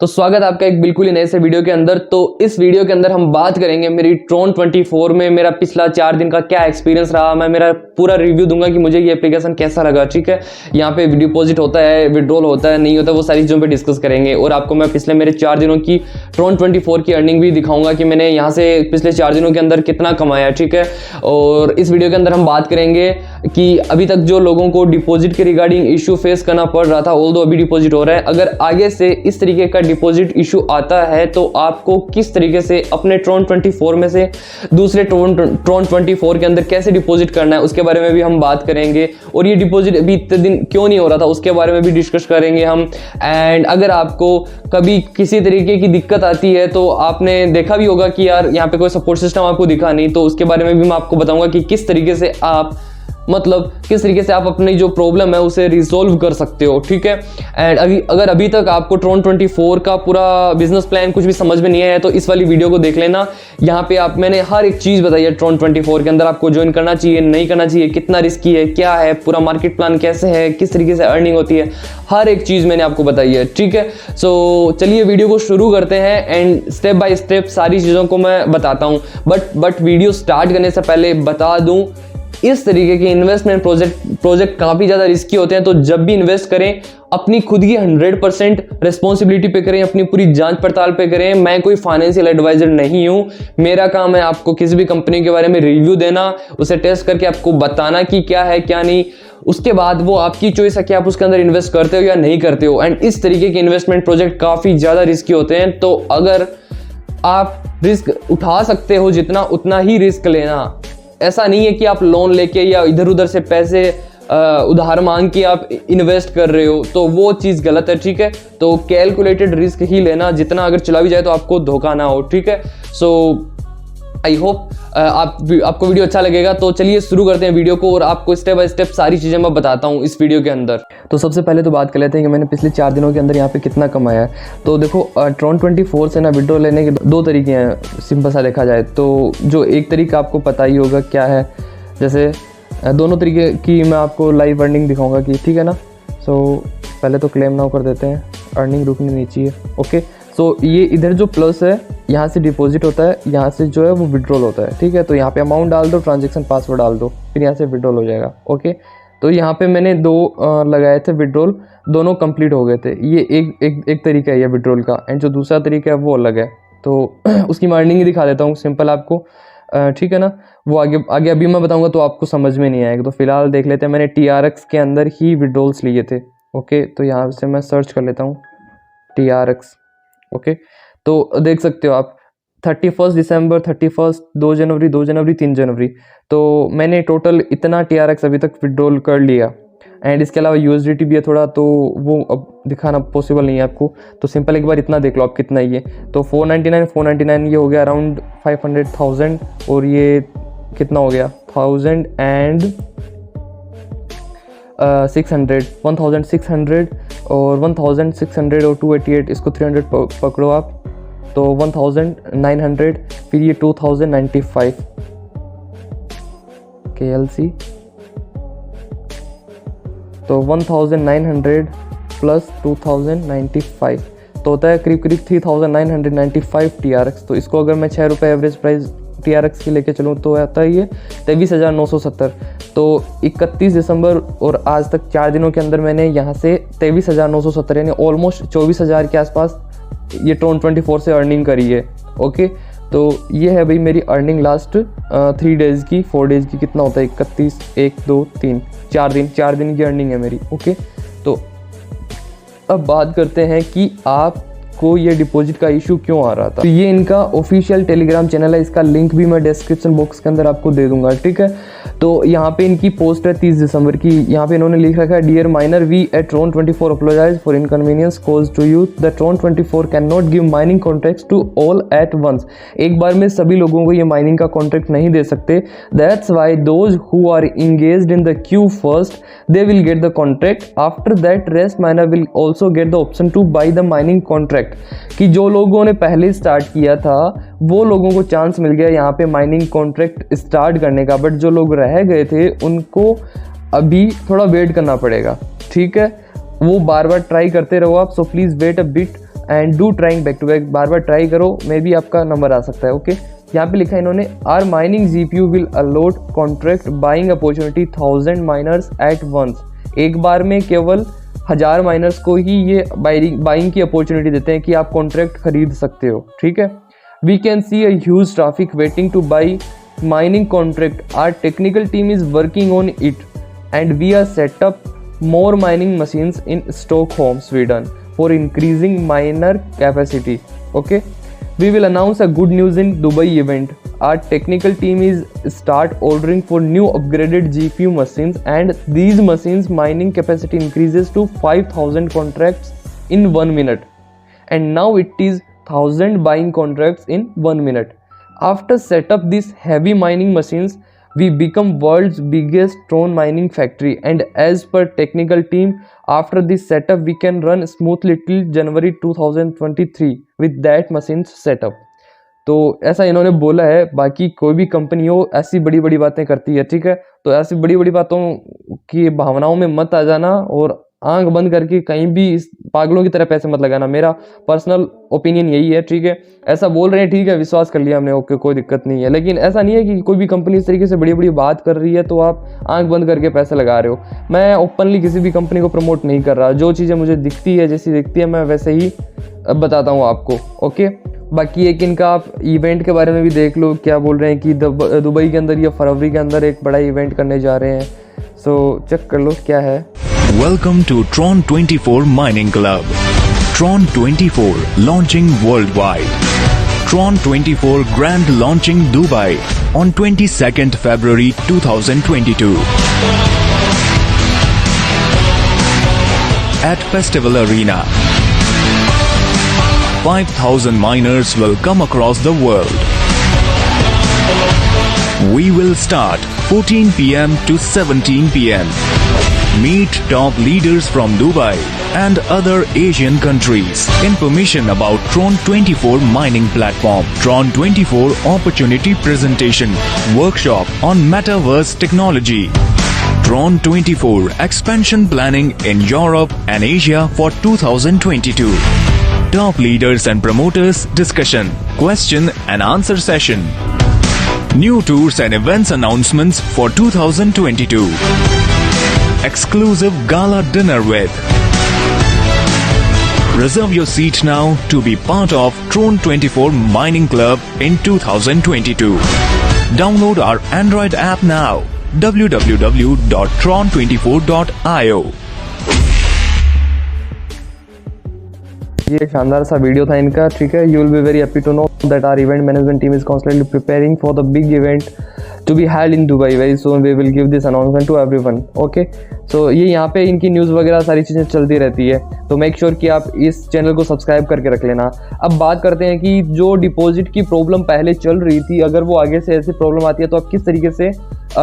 तो स्वागत है आपका एक बिल्कुल ही नए से वीडियो के अंदर। तो इस वीडियो के अंदर हम बात करेंगे मेरी ट्रोन 24 में मेरा पिछला 4 दिन का क्या एक्सपीरियंस रहा। मैं मेरा पूरा रिव्यू दूंगा कि मुझे ये एप्लीकेशन कैसा लगा। ठीक है, यहाँ पे डिपॉजिट होता है, विड्रॉल होता है, नहीं होता, वो सारी चीज़ों पे डिस्कस करेंगे। और आपको मैं पिछले मेरे 4 दिनों की ट्रोन 24 की अर्निंग भी दिखाऊंगा कि मैंने यहाँ से पिछले 4 दिनों के अंदर कितना कमाया। ठीक है, और इस वीडियो के अंदर हम बात करेंगे कि अभी तक जो लोगों को डिपॉजिट के रिगार्डिंग इशू फेस करना पड़ रहा था, ऑल्दो अभी डिपॉजिट हो रहा है, अगर आगे से इस तरीके का डिपॉजिट इशू आता है तो आपको किस तरीके से अपने ट्रोन 24 में से दूसरे ट्रोन 24 के अंदर कैसे डिपॉजिट करना है, उसके बारे में भी हम बात करेंगे। और ये डिपॉजिट अभी इतने दिन क्यों नहीं हो रहा था, उसके बारे में भी डिस्कस करेंगे हम। एंड अगर आपको कभी किसी तरीके की दिक्कत आती है तो आपने देखा भी होगा कि यार यहाँ पे कोई सपोर्ट सिस्टम आपको दिखा नहीं, तो उसके बारे में भी मैं आपको बताऊंगा कि किस तरीके से आप किस तरीके से आप अपनी जो प्रॉब्लम है उसे रिजोल्व कर सकते हो। ठीक है, एंड अगर अभी तक आपको ट्रोन 24 का पूरा बिजनेस प्लान कुछ भी समझ में नहीं आया है तो इस वाली वीडियो को देख लेना। यहाँ पे मैंने हर एक चीज़ बताई है ट्रोन 24 के अंदर, आपको ज्वाइन करना चाहिए, नहीं करना चाहिए, कितना रिस्की है, क्या है, पूरा मार्केट प्लान कैसे है, किस तरीके से अर्निंग होती है, हर एक चीज़ मैंने आपको बताई है। ठीक है, सो चलिए वीडियो को शुरू करते हैं एंड स्टेप बाय स्टेप सारी चीज़ों को मैं बताता हूँ। बट वीडियो स्टार्ट करने से पहले बता दूँ, इस तरीके के इन्वेस्टमेंट प्रोजेक्ट काफ़ी ज़्यादा रिस्की होते हैं। तो जब भी इन्वेस्ट करें अपनी खुद की 100% रिस्पॉन्सिबिलिटी पे करें, अपनी पूरी जांच पड़ताल पे करें। मैं कोई फाइनेंशियल एडवाइजर नहीं हूँ, मेरा काम है आपको किसी भी कंपनी के बारे में रिव्यू देना, उसे टेस्ट करके आपको बताना कि क्या है क्या नहीं, उसके बाद वो आपकी चॉइस है कि आप उसके अंदर इन्वेस्ट करते हो या नहीं करते हो। एंड इस तरीके के इन्वेस्टमेंट प्रोजेक्ट काफ़ी ज़्यादा रिस्की होते हैं, तो अगर आप रिस्क उठा सकते हो जितना, उतना ही रिस्क लेना। ऐसा नहीं है कि आप लोन लेके या इधर उधर से पैसे उधार मांग के आप इन्वेस्ट कर रहे हो, तो वो चीज़ गलत है। ठीक है, तो कैलकुलेटेड रिस्क ही लेना, जितना अगर चला भी जाए तो आपको धोखा ना हो। ठीक है, सो आई होप आपको वीडियो अच्छा लगेगा। तो चलिए शुरू करते हैं वीडियो को और आपको स्टेप बाय स्टेप सारी चीज़ें मैं बताता हूँ इस वीडियो के अंदर। तो सबसे पहले तो बात कर लेते हैं कि मैंने पिछले 4 दिनों के अंदर यहाँ पे कितना कमाया है। तो देखो, ट्रोन 24 से ना विड्रॉ लेने के 2 तरीके हैं, सिंपल सा देखा जाए तो। जो एक तरीका आपको पता ही होगा क्या है, जैसे दोनों तरीके की मैं आपको लाइव अर्निंग दिखाऊंगा कि, ठीक है ना। सो पहले तो क्लेम नाउ कर देते हैं, अर्निंग रुकनी नहीं चाहिए। ओके, सो ये इधर जो प्लस है यहाँ से डिपॉजिट होता है, यहाँ से जो है वो विड्रॉल होता है। ठीक है, तो यहाँ पे अमाउंट डाल दो, ट्रांजैक्शन पासवर्ड डाल दो, फिर यहाँ से विड्रॉल हो जाएगा। ओके, तो यहाँ पे मैंने 2 लगाए थे विड्रॉल, दोनों कंप्लीट हो गए थे। ये एक तरीका है ये विड्रॉल का, एंड जो दूसरा तरीका है वो अलग है। तो उसकी मैं अर्निंग ही दिखा देता हूँ सिंपल आपको। ठीक है ना, वो आगे अभी मैं बताऊँगा तो आपको समझ में नहीं आएगा। तो फिलहाल देख लेते हैं, मैंने TRX के अंदर ही विड्रॉल्स लिए थे। ओके, तो यहाँ से मैं सर्च कर लेता हूँ TRX। ओके, तो देख सकते हो आप 31 दिसंबर, 31, 2 जनवरी, 2 जनवरी, 3 जनवरी, तो मैंने टोटल इतना TRX अभी तक विड्रॉल कर लिया। एंड इसके अलावा USDT भी है थोड़ा, तो वो अब दिखाना पॉसिबल नहीं है आपको, तो सिंपल एक बार इतना देख लो आप कितना ही है। तो 499 ये हो गया अराउंड 500,000, और ये कितना हो गया 1000 एंड 600, 1600 और 1600 और 288, इसको 300 पकड़ो आप, तो 1900, फिर ये 2095 KLC, तो 1900 प्लस 2095 तो होता है करीब 3995 TRX। तो इसको अगर मैं 6 रुपये एवरेज प्राइस TRX की लेके चलूँ तो आता है ये 23,970। तो 31 दिसंबर और आज तक 4 दिनों के अंदर मैंने यहाँ से 23,970 यानी ऑलमोस्ट 24,000 के आसपास ये ट्रोन 24 से अर्निंग करी है। ओके, तो ये है भाई मेरी अर्निंग लास्ट 3 डेज़ की, 4 डेज़ की। कितना होता है 31, 1, 2, 3, 4 दिन की अर्निंग है मेरी। ओके, तो अब बात करते हैं कि आपको ये डिपॉजिट का इशू क्यों आ रहा था। तो ये इनका ऑफिशियल टेलीग्राम चैनल है, इसका लिंक भी मैं डिस्क्रिप्शन बॉक्स के अंदर आपको दे दूंगा। ठीक है, तो यहाँ पे इनकी पोस्ट है 30 दिसंबर की। यहाँ पे इन्होंने लिख रखा है, dear miner, we at Tron 24 apologize for inconvenience cause to you. The Tron 24 can not give mining contracts to all at once. एक बार में सभी लोगों को ये माइनिंग का कॉन्ट्रैक्ट नहीं दे सकते। That's why those who are engaged in the queue first they will get the contract, after that rest miner will also get the option to buy the mining contract. कि जो लोगों ने पहले start किया था वो लोगों को चांस मिल गया यहाँ पे माइनिंग कॉन्ट्रैक्ट स्टार्ट करने का, बट जो लोग रह गए थे उनको अभी थोड़ा वेट करना पड़ेगा। ठीक है, वो बार बार ट्राई करते रहो आप। So please wait a bit and do trying back to back, बार बार ट्राई करो, मे बी आपका नंबर आ सकता है। ओके, यहाँ पे लिखा है इन्होंने our mining GPU will allot contract buying opportunity 1000 miners at once. एक बार में केवल 1000 माइनर्स को ही ये बाइंग की अपॉर्चुनिटी देते हैं कि आप कॉन्ट्रैक्ट खरीद सकते हो। ठीक है, we can see a huge traffic waiting to buy mining contract. Our technical team is working on it and we are set up more mining machines in Stockholm, Sweden for increasing miner capacity. Okay, we will announce a good news in Dubai event. Our technical team is start ordering for new upgraded GPU machines and these machines mining capacity increases to 5000 contracts in 1 minute and now it is 1000 buying contracts in 1 minute. After set up these heavy mining machines, we become world's biggest Tron mining factory and as per technical team, after this setup we can run smoothly till January 2023 with that machines setup. तो ऐसा इन्होंने बोला है। बाकी कोई भी company हो ऐसी बड़ी बड़ी बातें करती है, ठीक है, तो ऐसी बड़ी बड़ी बातों की भावनाओं में मत आ जाना और आंख बंद करके कहीं भी इस पागलों की तरह पैसे मत लगाना। मेरा पर्सनल ओपिनियन यही है। ठीक है, ऐसा बोल रहे हैं, ठीक है, विश्वास कर लिया हमने, ओके, कोई दिक्कत नहीं है, लेकिन ऐसा नहीं है कि कोई भी कंपनी इस तरीके से बड़ी बड़ी बात कर रही है तो आप आंख बंद करके पैसे लगा रहे हो। मैं ओपनली किसी भी कंपनी को प्रमोट नहीं कर रहा, जो चीज़ें मुझे दिखती है, जैसी दिखती है मैं वैसे ही बताता हूँ आपको। ओके, बाकी एक इनका आप इवेंट के बारे में भी देख लो, क्या बोल रहे हैं कि दुबई के अंदर या फरवरी के अंदर एक बड़ा इवेंट करने जा रहे हैं। सो चेक कर लो क्या है। Welcome to Tron 24 Mining Club. Tron 24 launching worldwide. Tron 24 grand launching Dubai on 22nd February 2022. At Festival Arena. 5,000 miners will come across the world. We will start 14 p.m. to 17 p.m. Meet top leaders from Dubai and other Asian countries. Information about Tron 24 mining platform. Tron 24 opportunity presentation. Workshop on metaverse technology. Tron 24 expansion planning in Europe and Asia for 2022. Top leaders and promoters discussion, question and answer session. New tours and events announcements for 2022. Exclusive gala dinner with. Reserve your seat now to be part of Tron 24 Mining Club in 2022. Download our Android app now. www.tron24.io. ये शानदार सा video था इनका। ठीक है, you will be very happy to know that our event management team is constantly preparing for the big event to be held in Dubai very soon. We will give this announcement to everyone. Okay, so ये यहाँ पे इनकी news वगैरह सारी चीज़ें चलती रहती है, तो मेक श्योर कि आप इस चैनल को सब्सक्राइब करके रख लेना। अब बात करते हैं कि जो डिपॉजिट की प्रॉब्लम पहले चल रही थी, अगर वो आगे से ऐसी प्रॉब्लम आती है तो आप किस तरीके से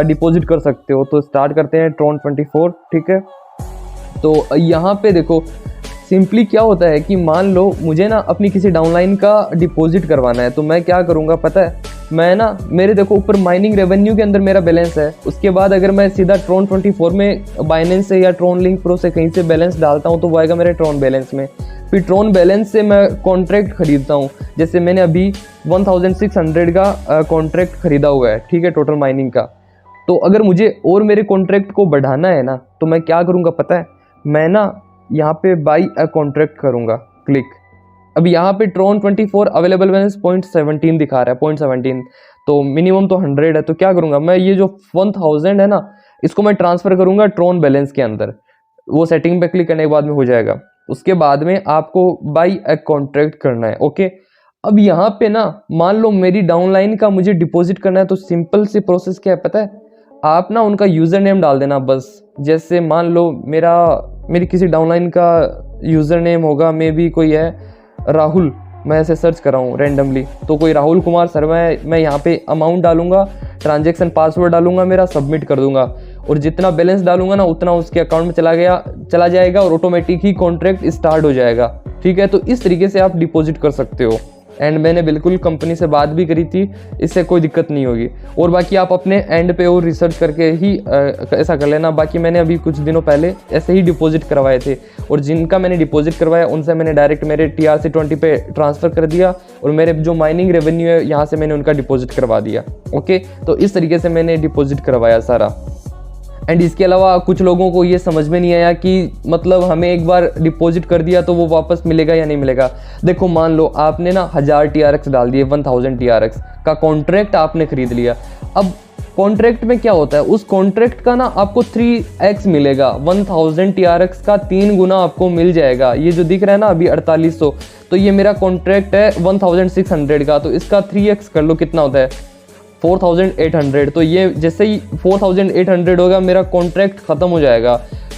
डिपॉजिट कर सकते हो। तो स्टार्ट करते हैं ट्रॉन 24। ठीक है, तो यहाँ पे देखो सिंपली क्या होता है कि मान लो मुझे ना अपनी किसी डाउनलाइन का डिपॉजिट करवाना है, तो मैं क्या करूँगा पता है, मैं ना मेरे देखो ऊपर माइनिंग रेवेन्यू के अंदर मेरा बैलेंस है। उसके बाद अगर मैं सीधा ट्रॉन 24 में बाइनेंस से या ट्रॉन लिंक प्रो से कहीं से बैलेंस डालता हूँ तो वो आएगा मेरे ट्रॉन बैलेंस में। फिर ट्रॉन बैलेंस से मैं कॉन्ट्रैक्ट खरीदता हूँ, जैसे मैंने अभी 1600 का कॉन्ट्रैक्ट खरीदा हुआ है। ठीक है, टोटल माइनिंग का। तो अगर मुझे और मेरे कॉन्ट्रैक्ट को बढ़ाना है ना, तो मैं क्या करूँगा पता है, मैं ना यहाँ पे बाई अ कॉन्ट्रैक्ट करूँगा, क्लिक। अब यहाँ पे ट्रॉन 24 अवेलेबल बैलेंस 0.17 दिखा रहा है, 0.17, तो मिनिमम तो 100 है। तो क्या करूँगा मैं, ये जो 1000 है ना, इसको मैं ट्रांसफ़र करूँगा ट्रॉन बैलेंस के अंदर। वो सेटिंग पे क्लिक करने के बाद में हो जाएगा। उसके बाद में आपको बाई अ कॉन्ट्रैक्ट करना है। ओके, अब यहाँ पे ना मान लो मेरी डाउनलाइन का मुझे डिपॉजिट करना है, तो सिंपल सी प्रोसेस क्या है पता है, आप ना उनका यूज़र नेम डाल देना बस। जैसे मान लो मेरी किसी डाउनलाइन का यूज़र नेम होगा, मे बी कोई है राहुल, मैं ऐसे सर्च कर रहा हूँ रैंडमली, तो कोई राहुल कुमार शर्मा है। मैं यहाँ पे अमाउंट डालूंगा, ट्रांजैक्शन पासवर्ड डालूंगा मेरा, सबमिट कर दूंगा, और जितना बैलेंस डालूंगा ना उतना उसके अकाउंट में चला जाएगा और ऑटोमेटिक ही कॉन्ट्रैक्ट स्टार्ट हो जाएगा। ठीक है, तो इस तरीके से आप डिपॉजिट कर सकते हो। एंड मैंने बिल्कुल कंपनी से बात भी करी थी, इससे कोई दिक्कत नहीं होगी। और बाकी आप अपने एंड पे और रिसर्च करके ही ऐसा कर लेना। बाकी मैंने अभी कुछ दिनों पहले ऐसे ही डिपॉजिट करवाए थे, और जिनका मैंने डिपॉजिट करवाया उनसे मैंने डायरेक्ट मेरे TRC20 पे ट्रांसफ़र कर दिया, और मेरे जो माइनिंग रेवेन्यू है यहाँ से मैंने उनका डिपॉजिट करवा दिया। ओके, तो इस तरीके से मैंने डिपॉजिट करवाया सारा। एंड इसके अलावा कुछ लोगों को ये समझ में नहीं आया कि मतलब हमें एक बार डिपॉजिट कर दिया तो वो वापस मिलेगा या नहीं मिलेगा। देखो, मान लो आपने ना 1000 TRX डाल दिए, 1000 TRX का कॉन्ट्रैक्ट आपने खरीद लिया। अब कॉन्ट्रैक्ट में क्या होता है, उस कॉन्ट्रैक्ट का ना आपको 3x मिलेगा, 1000 TRX का 3 गुना आपको मिल जाएगा। ये जो दिख रहा है ना अभी 4800, तो ये मेरा कॉन्ट्रैक्ट है 1600 का, तो इसका 3x कर लो, कितना होता है 4800। तो ये जैसे ही 4800 होगा मेरा कॉन्ट्रैक्ट ख़त्म हो जाएगा।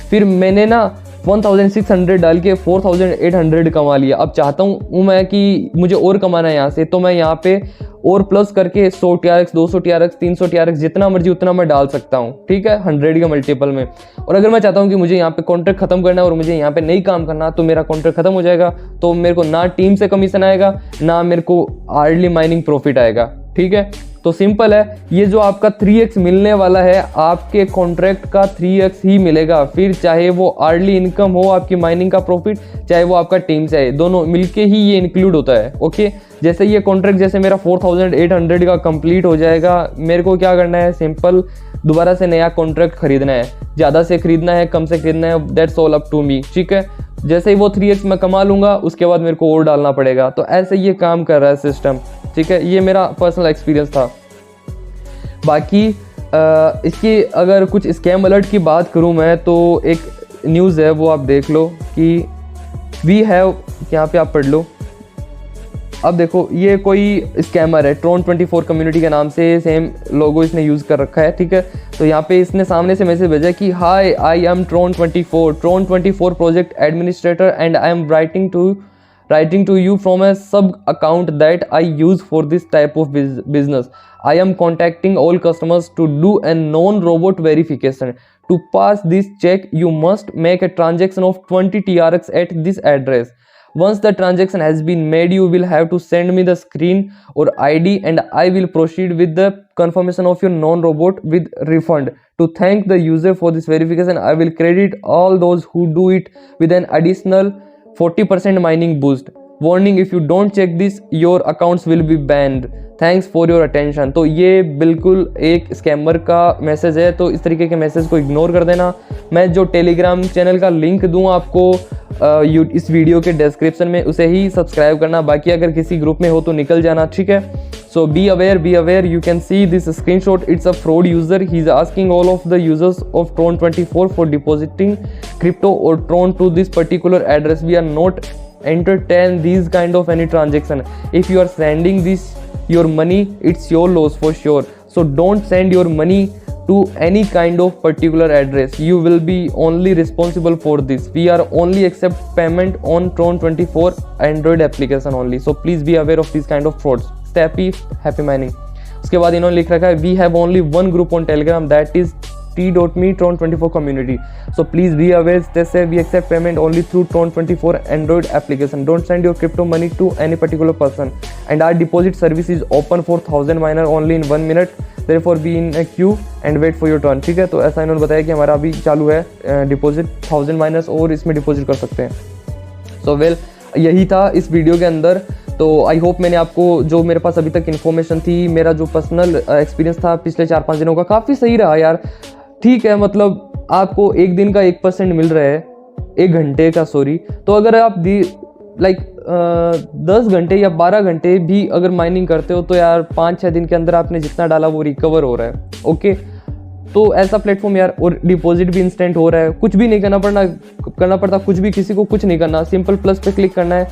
फिर मैंने ना 1600 डाल के 4800 कमा लिया। अब चाहता हूँ मैं कि मुझे और कमाना है यहाँ से, तो मैं यहाँ पे और प्लस करके 100 TRX, 200 TRX, 300 TRX जितना मर्जी उतना मैं डाल सकता हूँ, ठीक है, 100 के मल्टीपल में। और अगर मैं चाहता हूँ कि मुझे यहाँ पे कॉन्ट्रैक्ट खत्म करना है और मुझे यहाँ पे नहीं काम करना, तो मेरा कॉन्ट्रैक्ट खत्म हो जाएगा, तो मेरे को ना टीम से कमीशन आएगा, ना मेरे को अर्ली माइनिंग प्रॉफिट आएगा, ठीक है। तो सिंपल है, ये जो आपका 3x मिलने वाला है, आपके कॉन्ट्रैक्ट का 3x ही मिलेगा। फिर चाहे वो अर्ली इनकम हो, आपकी माइनिंग का प्रॉफिट, चाहे वो आपका टीम से आए, दोनों मिलके ही ये इंक्लूड होता है। ओके, जैसे ये कॉन्ट्रैक्ट जैसे मेरा 4800 का कंप्लीट हो जाएगा, मेरे को क्या करना है, सिंपल दोबारा से नया कॉन्ट्रैक्ट खरीदना है। ज़्यादा से खरीदना है, कम से खरीदना है, that's all up to me, ठीक है। जैसे ही वो 3x मैं कमा लूँगा, उसके बाद मेरे को और डालना पड़ेगा। तो ऐसे ये काम कर रहा है सिस्टम, ठीक है। ये मेरा पर्सनल एक्सपीरियंस था। बाकी इसकी अगर कुछ स्कैम अलर्ट की बात करूं मैं, तो एक न्यूज़ है वो आप देख लो कि वी हैव, यहाँ पे आप पढ़ लो। अब देखो, ये कोई स्कैमर है, Tron24 कम्युनिटी के नाम से सेम लोगो इसने यूज़ कर रखा है, ठीक है। तो यहाँ पे इसने सामने से मैसेज भेजा कि hi, I am Tron24 project administrator and I am writing to you from a sub account that I use for this type of business. I am contacting all customers to do a non-robot verification. To pass this check, you must make a transaction of 20 TRX at this address. Once the transaction has been made, you will have to send me the screen or ID and I will proceed with the confirmation of your non-robot with refund. To thank the user for this verification, I will credit all those who do it with an additional 40% mining boost. Warning, if you don't check this, your accounts will be banned. Thanks for your attention. तो ये बिल्कुल एक scammer का message है, तो इस तरीके के मैसेज को इग्नोर कर देना। मैं जो टेलीग्राम चैनल का लिंक दूँ आपको इस वीडियो के डिस्क्रिप्शन में, उसे ही सब्सक्राइब करना। बाकी अगर किसी ग्रुप में हो तो निकल जाना, ठीक है। So be aware, you can see this screenshot, it's a fraud user. He's asking all of the users of Tron24 for depositing crypto or Tron to this particular address. We are not entertain these kind of any transaction. If you are sending your money, it's your loss for sure. So don't send your money to any kind of particular address. You will be only responsible for this. We are only accept payment on Tron24 Android application only. So please be aware of these kind of frauds. Happy mining. उसके बाद इन्होंने लिख रखा है we have only one group on Telegram, that is t.me Tron24 community. So please be aware, they say we accept payment only through Tron24 Android application. Don't send your crypto money to any particular person. And our deposit service is open for 1000 miner only in 1 minute. Therefore be in a queue and wait for your turn. ठीक है, तो ऐसा इन्होंने बताया कि हमारा अभी चालू है डिपॉजिट 1000 माइनर्स और इसमें डिपॉजिट कर सकते हैं। सो वेल, यही था इस वीडियो के अंदर। तो आई होप मैंने आपको जो मेरे पास अभी तक इन्फॉर्मेशन थी, मेरा जो पर्सनल एक्सपीरियंस था पिछले 4-5 दिनों का, काफ़ी सही रहा यार। ठीक है, मतलब आपको एक दिन का 1% मिल रहा है, 1 घंटे का, सॉरी। तो अगर आप 10 घंटे या 12 घंटे भी अगर माइनिंग करते हो, तो यार 5-6 दिन के अंदर आपने जितना डाला वो रिकवर हो रहा है। ओके, तो ऐसा प्लेटफॉर्म यार, और डिपॉजिट भी इंस्टेंट हो रहा है, कुछ भी नहीं करना पड़ता कुछ भी, किसी को कुछ नहीं करना, सिंपल प्लस पे क्लिक करना है,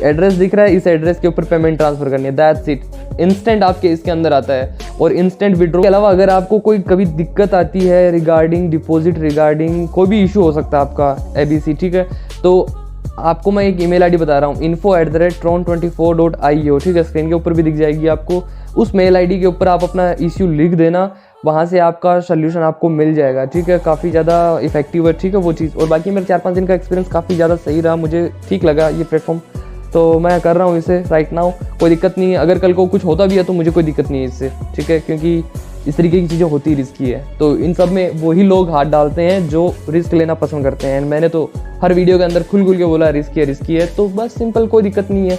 एड्रेस दिख रहा है, इस एड्रेस के ऊपर पेमेंट ट्रांसफर करनी है, दैट्स इट। इंस्टेंट आपके इसके अंदर आता है। और इंस्टेंट विड्रॉ के अलावा अगर आपको कोई कभी दिक्कत आती है रिगार्डिंग डिपॉजिट, रिगार्डिंग कोई भी इशू हो सकता है आपका ABC, ठीक है, तो आपको मैं एक ईमेल आईडी बता रहा हूँ, info@tron24.io, ठीक है, स्क्रीन के ऊपर भी दिख जाएगी आपको। उस मेल आईडी के ऊपर आप अपना इश्यू लिख देना, वहाँ से आपका सोल्यूशन आपको मिल जाएगा, ठीक है। काफ़ी ज़्यादा इफेक्टिव है, ठीक है, वो चीज़। और बाकी मेरे 4-5 दिन का एक्सपीरियंस काफ़ी ज़्यादा सही रहा, मुझे ठीक लगा ये प्लेटफॉर्म। तो मैं कर रहा हूँ इसे राइट नाउ, कोई दिक्कत नहीं है। अगर कल को कुछ होता भी है तो मुझे कोई दिक्कत नहीं है इससे, ठीक है, क्योंकि इस तरीके की चीज़ें होती रिस्की है। तो इन सब में वही लोग हाथ डालते हैं जो रिस्क लेना पसंद करते हैं। मैंने तो हर वीडियो के अंदर खुल के बोला रिस्की है, तो बस सिंपल, कोई दिक्कत नहीं है।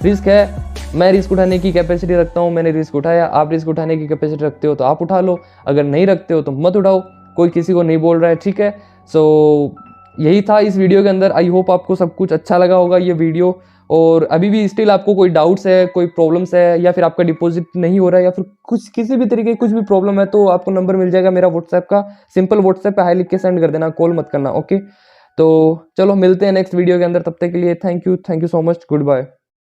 रिस्क है, मैं रिस्क उठाने की कैपेसिटी रखता हूँ, मैंने रिस्क उठाया। आप रिस्क उठाने की कैपेसिटी रखते हो तो आप उठा लो, अगर नहीं रखते हो तो मत उठाओ, कोई किसी को नहीं बोल रहा है, ठीक है। सो यही था इस वीडियो के अंदर। आई होप आपको सब कुछ अच्छा लगा होगा ये वीडियो। और अभी भी स्टिल आपको कोई डाउट्स है, कोई प्रॉब्लम्स है, या फिर आपका डिपॉजिट नहीं हो रहा है, या फिर कुछ किसी भी तरीके की कुछ भी प्रॉब्लम है, तो आपको नंबर मिल जाएगा मेरा व्हाट्सएप का। सिंपल व्हाट्सएप पे हाई लिख के सेंड कर देना, कॉल मत करना, ओके। तो चलो मिलते हैं नेक्स्ट वीडियो के अंदर, तब तक के लिए thank you so much, good bye.